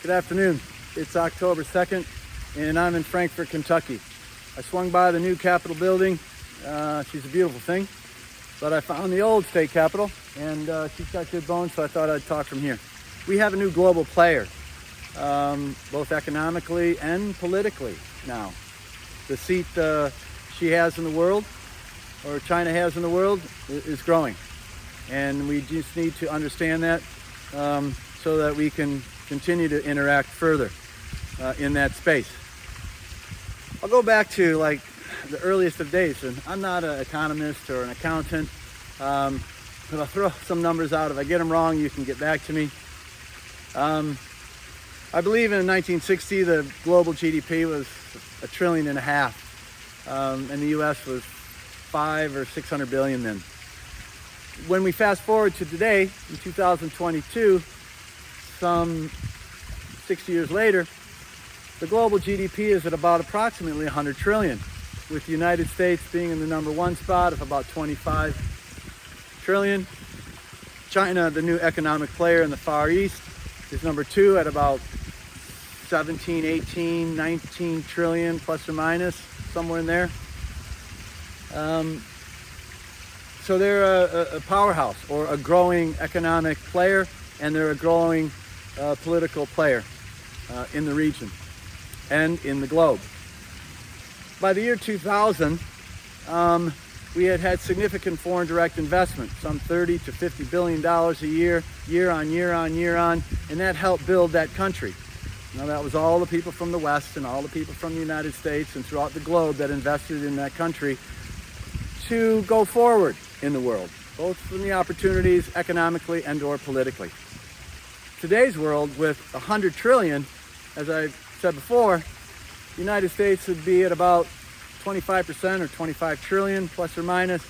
Good afternoon. It's October 2nd, and I'm in Frankfort, Kentucky. I swung by the new Capitol building. She's a beautiful thing, but I found the old state capitol, and she's got good bones, so I thought I'd talk from here. We have a new global player, both economically and politically now. The seat she has in the world, or China has in the world, is growing. And we just need to understand that so that we can continue to interact further in that space. I'll go back to like the earliest of days, and I'm not an economist or an accountant, but I'll throw some numbers out. If I get them wrong, you can get back to me. I believe in 1960 the global GDP was $1.5 trillion, and the U.S. was 500 or 600 billion then. When we fast forward to today, in 2022, some 60 years later, the global GDP is at about approximately 100 trillion, with the United States being in the number one spot of about 25 trillion. China, the new economic player in the Far East, is number two at about 17, 18, 19 trillion, plus or minus, somewhere in there. So they're a powerhouse, or a growing economic player, and they're a growing political player in the region and in the globe. By the year 2000, we had significant foreign direct investment, some $30 to $50 billion a year, year on, and that helped build that country. Now, that was all the people from the West and all the people from the United States and throughout the globe that invested in that country to go forward in the world, both from the opportunities economically and or politically. Today's world, with 100 trillion, as I said before, the United States would be at about 25% or 25 trillion, plus or minus.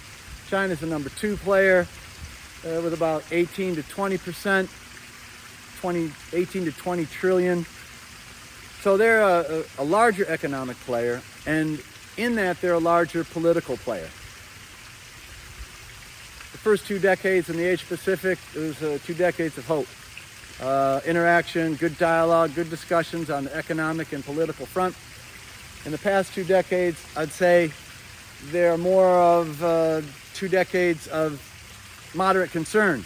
China's the number two player with about 18 to 20%, 18 to 20 trillion. So they're a larger economic player, and in that they're a larger political player. The first 2 decades in the Asia Pacific, it was 2 decades of hope. Interaction, good dialogue, good discussions on the economic and political front. In the past 2 decades, I'd say they're more of 2 decades of moderate concern.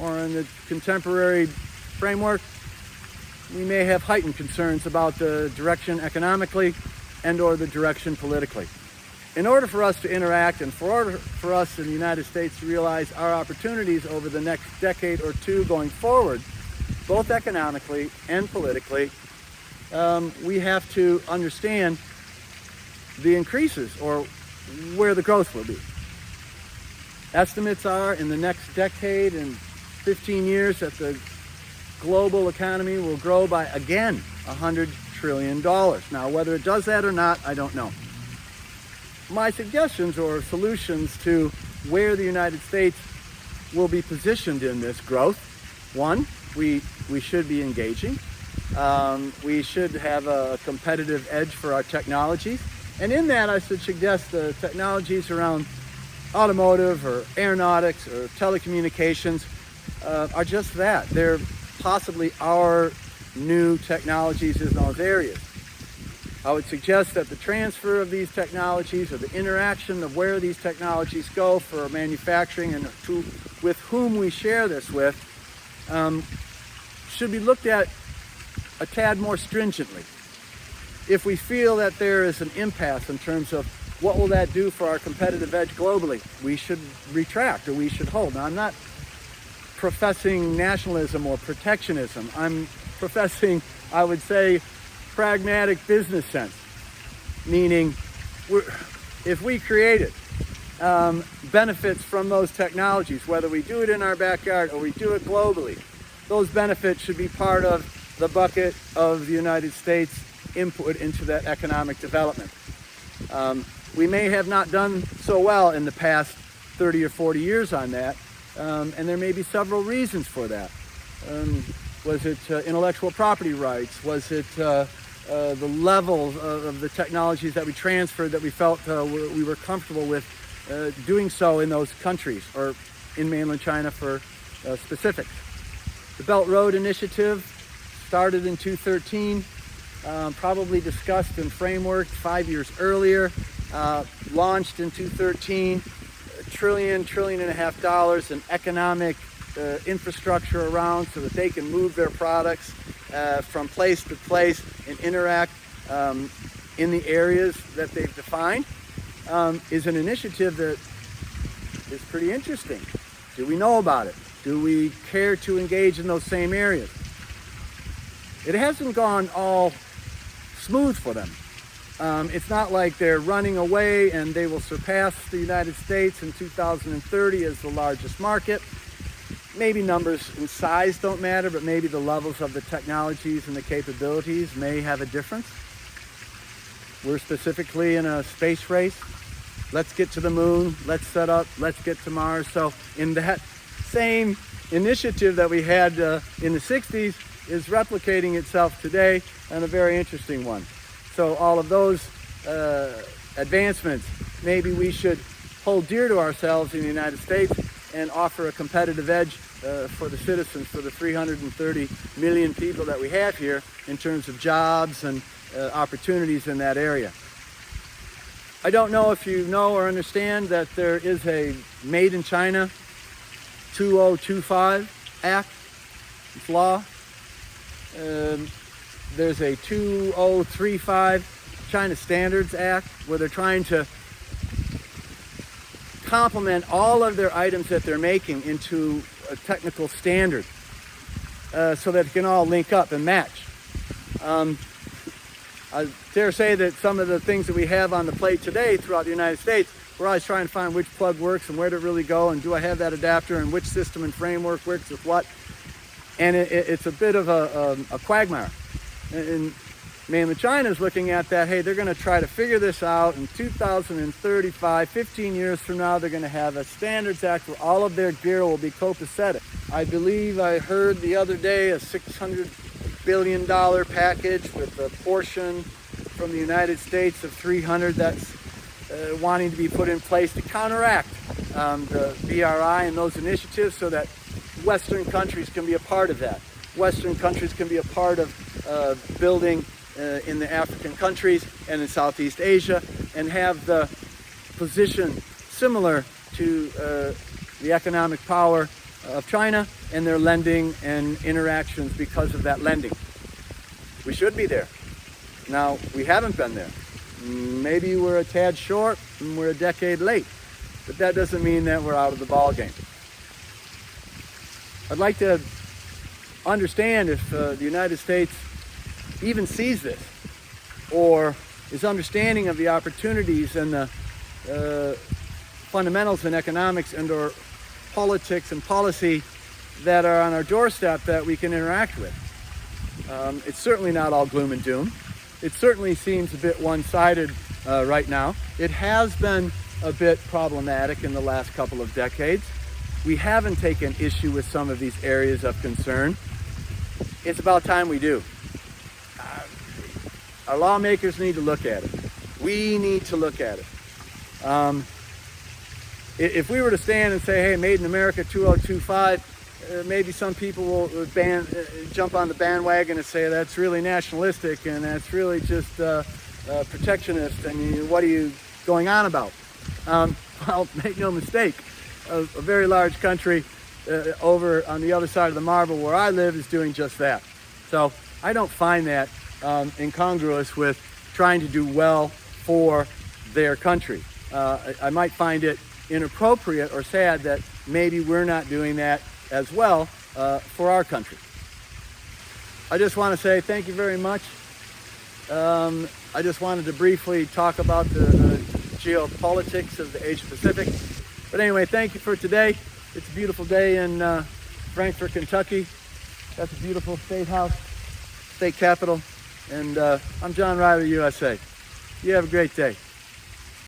Or in the contemporary framework, we may have heightened concerns about the direction economically and or the direction politically. In order for us to interact and for us in the United States to realize our opportunities over the next decade or two going forward, both economically and politically, we have to understand the increases or where the growth will be. Estimates are in the next decade and 15 years that the global economy will grow by, again, $100 trillion. Now, whether it does that or not, I don't know. My suggestions or solutions to where the United States will be positioned in this growth: one, we should be engaging. We should have a competitive edge for our technologies. And in that, I should suggest the technologies around automotive or aeronautics or telecommunications are just that. They're possibly our new technologies in those areas. I would suggest that the transfer of these technologies, or the interaction of where these technologies go for manufacturing and with whom we share this with, should be looked at a tad more stringently. If we feel that there is an impasse in terms of what will that do for our competitive edge globally, we should retract or we should hold. Now, I'm not professing nationalism or protectionism. I'm professing, I would say, pragmatic business sense, meaning if we created benefits from those technologies, whether we do it in our backyard or we do it globally, those benefits should be part of the bucket of the United States input into that economic development. We may have not done so well in the past 30 or 40 years on that, and there may be several reasons for that. Was it intellectual property rights? Was it the level of the technologies that we transferred that we felt we were comfortable with doing so in those countries, or in mainland China for specifics? The Belt Road Initiative started in 2013, probably discussed in Framework 5 years earlier, launched in 2013, trillion and a half dollars in economic infrastructure around so that they can move their products from place to place and interact in the areas that they've defined, is an initiative that is pretty interesting. Do we know about it? Do we care to engage in those same areas? It hasn't gone all smooth for them. It's not like they're running away and they will surpass the United States in 2030 as the largest market. Maybe numbers and size don't matter, but maybe the levels of the technologies and the capabilities may have a difference. We're specifically in a space race. Let's get to the moon, let's set up, let's get to Mars. So in that same initiative that we had in the 60s is replicating itself today, and a very interesting one. So all of those advancements, maybe we should hold dear to ourselves in the United States and offer a competitive edge for the citizens, for the 330 million people that we have here in terms of jobs and opportunities in that area. I don't know if you know or understand that there is a Made in China 2025 Act, it's law. There's a 2035 China Standards Act where they're trying to complement all of their items that they're making into a technical standard so that it can all link up and match. I dare say that some of the things that we have on the plate today throughout the United States, we're always trying to find which plug works and where to really go, and do I have that adapter, and which system and framework works with what. And it's a bit of a quagmire. And mainland China is looking at that, hey, they're going to try to figure this out. In 2035, 15 years from now, they're going to have a Standards Act where all of their gear will be copacetic. I believe I heard the other day a $600 billion package with a portion from the United States of 300 that's wanting to be put in place to counteract the BRI and those initiatives so that Western countries can be a part of that. Western countries can be a part of building in the African countries and in Southeast Asia, and have the position similar to the economic power of China and their lending and interactions because of that lending. We should be there. Now, we haven't been there. Maybe we're a tad short and we're a decade late, but that doesn't mean that we're out of the ball game. I'd like to understand if the United States even sees this, or is understanding of the opportunities and the fundamentals in economics and or politics and policy that are on our doorstep that we can interact with. It's certainly not all gloom and doom. It certainly seems a bit one-sided right now. It has been a bit problematic in the last couple of decades. We haven't taken issue with some of these areas of concern. It's about time we do. Our lawmakers need to look at it. We need to look at it. If we were to stand and say, hey, Made in America 2025, maybe some people will jump on the bandwagon and say that's really nationalistic and that's really just protectionist, and what are you going on about? Well, make no mistake, a very large country over on the other side of the marble where I live is doing just that. So I don't find that incongruous with trying to do well for their country. I might find it inappropriate or sad that maybe we're not doing that as well for our country. I just want to say thank you very much. I just wanted to briefly talk about the geopolitics of the Asia Pacific. But anyway, thank you for today. It's a beautiful day in Frankfort, Kentucky. That's a beautiful state house, state capital. And I'm John Riley, USA. You have a great day.